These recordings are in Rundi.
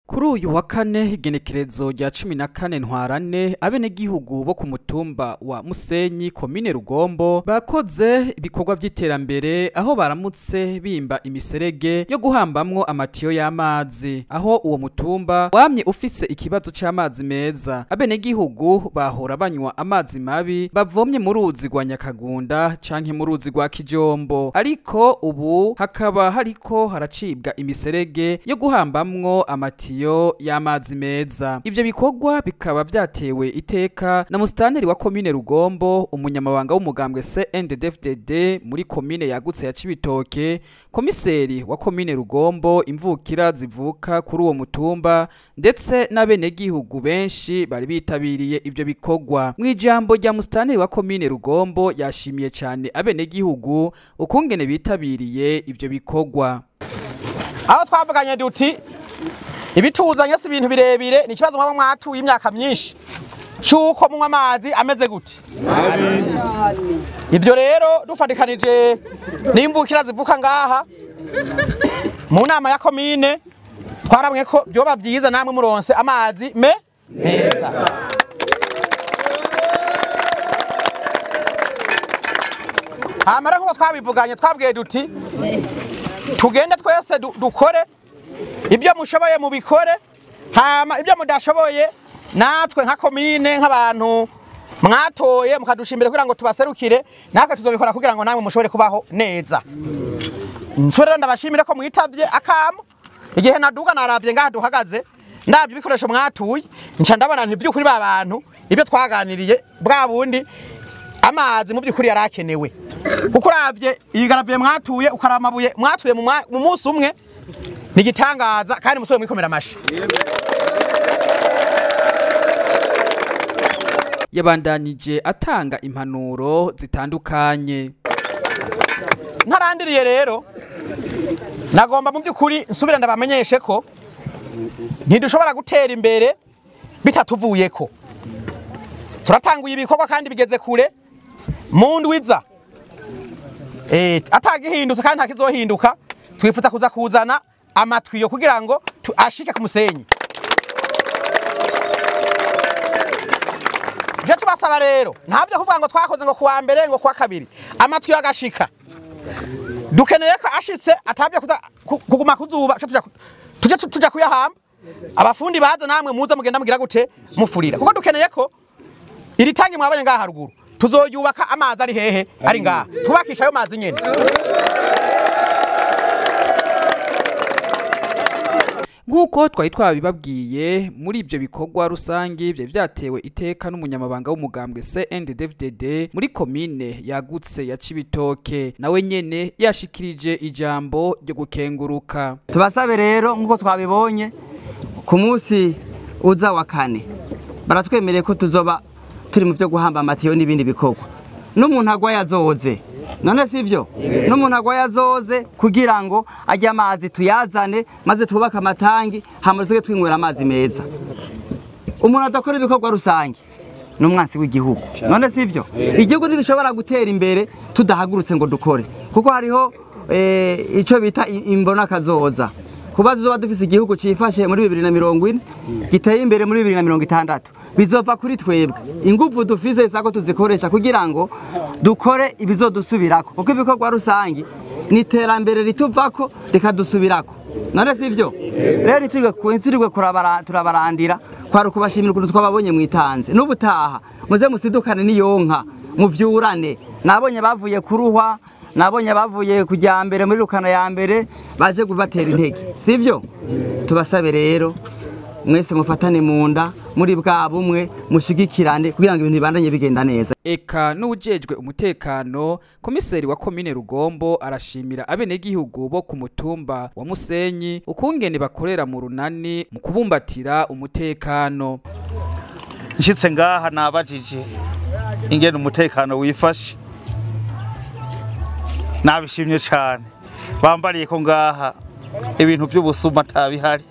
Kuri uyu wa kane igenekerezo rya 14 ntwarane abenegihugu bo ku mutumba wa Musenyi komine Rugombo bakoze ibikorwa vy'iterambere aho baramutse bimba imiserege yo guhambamwo amatiyo y'amazi aho uwo mutumba wamye ufise ikibazo c'amazi meza abenegihugu bahora banywa amazi mabi bavomye mu ruzi rwa Nyakagunda canke mu ruzi rwa Kijombo ariko ubu hakaba hariko haracibwa imiserege yo guhambamwo amatiyo y'amazi meza. Ivyo bikorwa bikaba vyatewe iteka na musitanteri wa komine Rugombo, umunyamabanga w'umugambwe CNDD-FDD muri komine yagutse ya Cibitoke, komiseri wa komine Rugombo, imvukira zivuka kuri uwo mutumba ndetse n'abenegihugu benshi bari bitabiriye ivyo bikorwa. Mwijambo rya musitanteri wa komine Rugombo yashimiye cyane abenegihugu ukungene bitabiriye ivyo bikorwa. Aho twavuganye duti ibituzanye si ibintu birebire ni kibazo mwaba mwatuye imyaka myinshi cyuko munywa amazi ameze gute. Ivyo rero dufatikanije n'imvukira zivuka ngaha mu nama ya komine twaramwe ko byoba byiza namwe muronse amazi meza. Amara nko twabivuganye twabwiye duti tugende twese dukore ibyo mushoboye mu bikore hama ibyo mudashoboye natwe nka komine nk'abantu mwatoye mukadushimbira kugira ngo tubaserukire natwe tuzobikora kugira ngo namwe mushobore kubaho neza. Nsubira ndabashimire ko mwitavye akamo igihe naduga naravye ngaha duhagaze ndavye ibikoresho mwatuye nca ndabona nti by'ukuri babantu ibyo twaganiriye bwa bundi amazi mu by'ukuri yarakenewe kuko uravye igaravye mwatuye ukaramabuye mwatuye mu munsi umwe nigitangaza kandi musore mwikomera amashi. Yabandanije atanga impanuro zitandukanye. Ntarandiriye rero nagomba mu by'ukuri nsubira ndabamenyeshe ko ntidushobora gutera imbere bitatuvuyeko. Turatanguye ibikorwa kandi bigeze kure mu ndwiza atagihindutse kandi ntakizohinduka twifuza kuza kuzana amatwiyo kugira ngo ashike ku Musenyi. Je tubasaba rero ntabyo kuvuga ngo twakoze ngo kuwa mbere ngo kuwa kabiri amatwiyo agashika dukeneye ko ashitse atabyo kuguma kuzuba tujya kuyahamba abafundi baza namwe muza mugenda mugira gute mufurira kuko dukeneye ko iri tangi mwabanye ngaha haruguru tuzoyubaka amazi ari hehe ari ngaha tubakisha ayo mazi nyene. Nkuko twari twabibabwiye muri ivyo bikorwa rusangi bye vyatewe iteka n'umunyamabanga w'umugambwe CNDD-FDD muri komine yagutse ya Cibitoke nawe nyene yashikirije ijambo ryo gukenguruka. Tubasabe rero nkuko twabibonye ku munsi uza wa kane baratwemereye ko tuzoba turi mu byo guhamba amatiyo n'ibindi bikorwa n'umuntu agwa yazoze none sivyo n'umuntu agwa yazoze kugira ngo ajya amazi tuyazane maze twubaka amatangi hamuze twinywera amazi meza. Umuntu adakora ibikorwa rusange n'umwansi w'igihugu none sivyo igihugu ntigishobora gutera imbere tudahagurutse ngo dukore kuko hariho ico bita imbona kazoza kuba tuzoba dufise igihugu cifashe muri 2040 giteye imbere muri 2060 bizova kuri twebwe ingufu dufise isako tuzikoresha kugira ngo dukore ibizodusubirako kuko ibikorwa rusangi ni terambere rituvako rikadusubirako none sivyo rero turigwe turabarandira kwari kubashimira ukuntu twababonye mwitanze n'ubutaha muze musidukane n'iyonka muvyurane nabonye bavuye kuruhwa nabonye bavuye kujya mbere muri rukana ya mbere baje gubatera intege sivyo tubasabe rero mwese mufatane munda muri bwa bumwe mushigikirane kugira ngo ibintu bibandanye bigenda neza. Eka n'ujejwe umutekano komiseri wa komine Rugombo arashimira abenegihugu bo ku mutumba wa Musenyi ukungene bakorera mu runani mu kubumbatira umutekano. Nshitse ngaha nabajije ingene umutekano wifashe nabishimye cyane bambariye ko ngaha ibintu by'ubusuma tabihari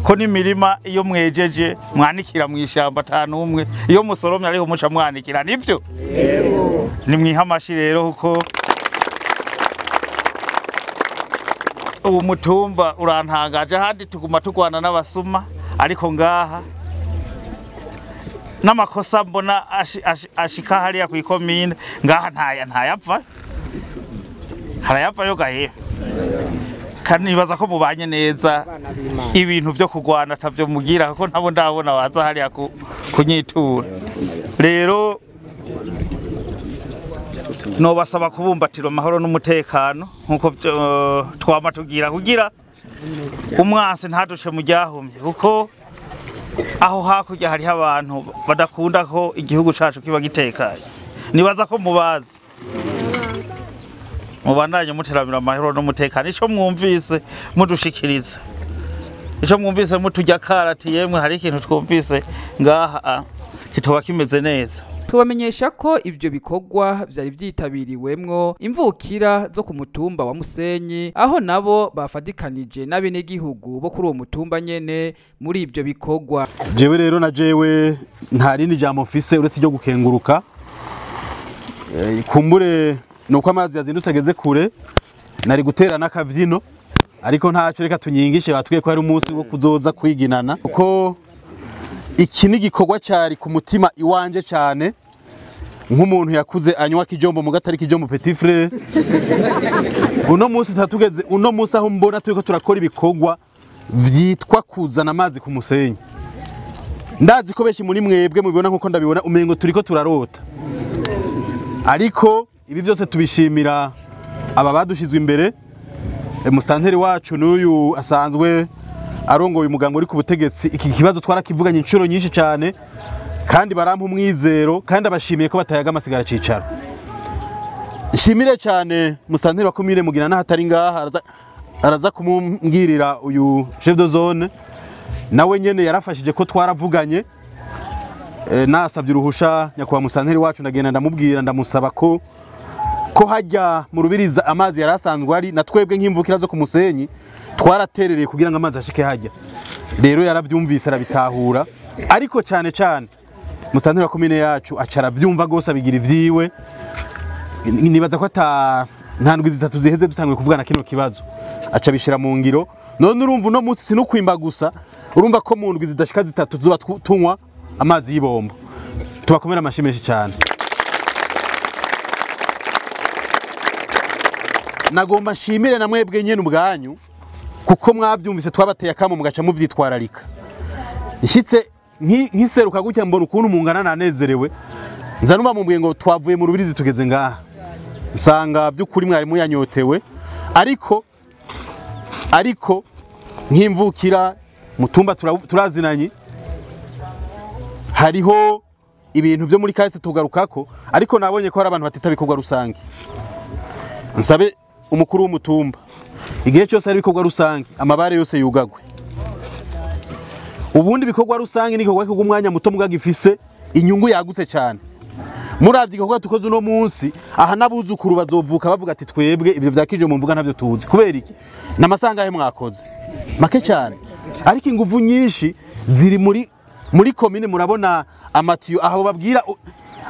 ko n'imirima iyo mwejeje mwanikira mu ishamba atanumwe iyo musoromye ariho muca mwanikira nivyo ni mwihamashi rero kuko ubu mutumba urantangaje handi tuguma tugwana n'abasuma ariko ngaha n'amakosa mbona ashika hariya ku ikomine ngaha ntayapfa harayapfa yo gahe kandi nibaza ko mubanye neza ibintu byo kugwana tavyo mugira kuko ntabo ndabona waza hariya kunyitura rero no basaba kubumbatira amahoro n'umutekano nkuko twama tugira kugira umwansi ntaduce mu ryahumye kuko aho hakurya hari abantu badakunda ko igihugu cacu kiba gitekanye nibaza ko mubazi mubandanye muteramira amahoro n'umutekano ico mwumvise mudushikiriza ico mwumvise mutujya karati yemwe hari ikintu twumvise ngaha kitoba kimeze neza tubamenyesha ko ivyo bikorwa vyari vyitabiriwemwo imvukira zo ku mutumba wa Musenyi aho nabo bafadikanije n'abenegihugu bo kuri uwo mutumba nyene muri ivyo bikorwa. Jewe rero na jewe nta rindi jambo mfise uretse ryo gukenguruka kumbure nuko amazi yazindutse ageze kure nari gutera n'akavyino ariko ntaco reka tunyingishe batwiye ko ari umunsi wo kuzoza kwiginana kuko iki ni gikorwa cyari ku mutima iwanje cyane nk'umuntu yakuze anywa kijombo mu gatari kijombo petit frère uno munsi tatugeze uno munsi aho mbona turiko turakora ibikorwa vyitwa kuzana amazi ku Musenyi ndazi ko beshi muri mwebwe mubibona nkuko ndabibona umengo turiko turarota ariko ibi byose tubishimira aba badushizwe imbere mustanteri wacu n'uyu asanzwe arongoye umugambo uri ku butegetsi iki kibazo twarakivuganye incuro nyinshi cyane kandi barampa umwizero kandi abashimiye ko batayaga amasigara cicaro nshimire cyane mustanteri wa commune Mugina nahatari ngaha araza kumumbwirira uyu chef de zone nawe nyene yarafashije ko twaravuganye nasabye uruhusha nyakwa mustanteri wacu ndagenda ndamubwira ndamusaba ko hajya mu rubiriza amazi yarasanzwe ari na twebwe nk'imvukira zo ku Musenyi twaraterereye kugira ngo amazi ashike hajya rero yaravyumvise arabitahura ariko cyane cyane mustanteri wa commune yacu acara vyumva gose abigira ivyiwe nibaza ko nta ndwi zitatu ziheze dutangwe kuvugana kino kibazo aca bishira mu ngiro none urumva no munsi sinukwimba gusa urumva ko mu ndwi zidashika zitatu zuba tunywa amazi y'ibombo tubakomera amashimeshi cyane nagomba nshimire na mwebwe nyene ubwanyu kuko mwavyumvise twabateye akamo mugaca muvyitwararika nshitse nkiseruka gutya mbona ukuntu mungana nanezerewe nza numva mubwiye ngo twavuye mu rubirizi tugeze ngaha nsanga by'ukuri mwari muyanyotewe ariko nk'imvukira mutumba turazinanye hariho ibintu byo muri kahise tugarukako ariko nabonye ko hari abantu batita bikorwa rusange nsabe umukuru w'umutumba igihe cyose ari bikorwa rusange amabare yose yugagwe ubundi bikorwa rusange ni bikorwa k'umwanya muto mugagifise inyungu yagutse cyane muravye igikorwa tukoze uno munsi aha nabuzukuru bazovuka bavuga ati twebwe ivyo vyakije mu mvuga ntavyo tuzi kubera iki namasangahe mwakoze make cyane ariko inguvu nyinshi ziri muri commune murabona amatiyo aho babwira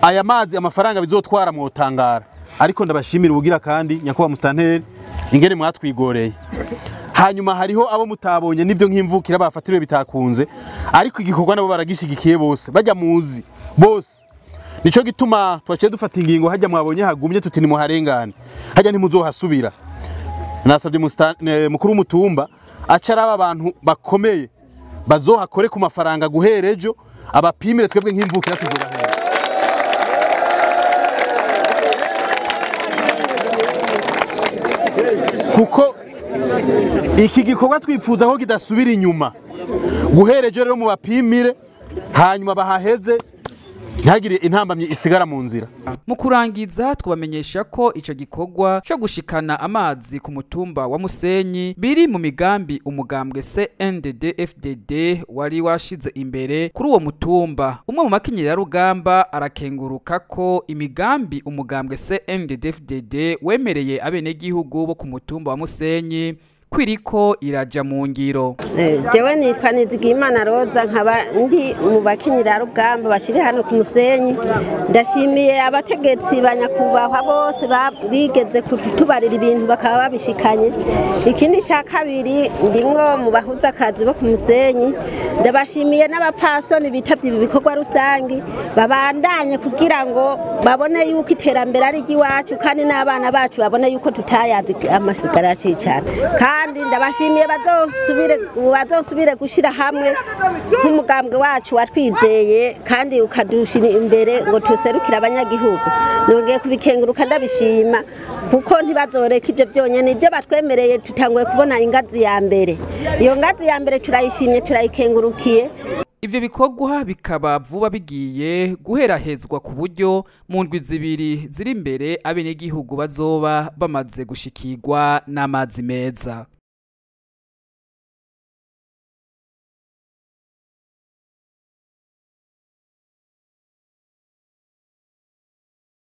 aya mazi amafaranga bizotwara mu tangara ariko ndabashimira ubugira kandi nyakuba mustanteri ingene mwatwigoreye hanyuma hariho abo mutabonye nivyo nk'imvukira bafatiriwe bitakunze ariko igikorwa nabo baragishigikiye bose bajya muzi bose nico gituma twaciye dufata ingingo hajya mwabonye hagumye tuti ni muharengane hajya ntimuzohasubira nasabye mukuru w'umutumba acara aba bantu bakomeye bazohakore ku mafaranga guherejo abapimire twebwe nk'imvukira tuzobahera kuko iki gikorwa twifuza ko kidasubira inyuma guherejo rero mu bapimire hanyuma bahaheze ntagire intambamye isigara mu nzira. Mu kurangiza twabamenyesha ko ico gikorwa cyo gushikana amazi ku mutumba wa Musenyi biri mu migambi umugambwe CNDD-FDD wari washize imbere kuri uwo mutumba. Umwe mu makinyira rugamba arakenguruka ko imigambi umugambwe CNDD-FDD wemereye abenegihugu bo ku mutumba wa Musenyi kwiriko iraja mu ngiro. Jewe nitwa Nizigimana Roza nkaba ndi mu bakenyera rugamba bashiri hano ku Musenyi. Ndashimiye abategetsi banyakubahwa bose bigeze kutubarira ibintu bakaba babishikanye. Ikindi ca kabiri ndimwo mu bahuza akazi bo ku Musenyi. Ndabashimiye n'abapasoni bitavye ibi bikorwa rusangi babandanye kugira ngo babone yuko iterambere ari iwacu kandi n'abana bacu babone yuko tutayazi amasigara y'icicana. Kandi ndabashimiye bazosubire gushira hamwe nk'umugambwe wacu watwizeye kandi ukadushira imbere ngo tuserukire abanyagihugu. Nongeye kubikenguruka ndabishima kuko ntibazoreka ibyo byonyene ibyo batwemereye tutanguye kubona ingazi ya mbere. Iyo ngazi ya mbere turayishimye turayikengurukiye. Ivyo bikorwa bikaba vuba bigiye guherahezwa ku buryo mu ndwi zibiri ziri imbere abenegihugu bazoba bamaze gushikirwa n'amazi meza.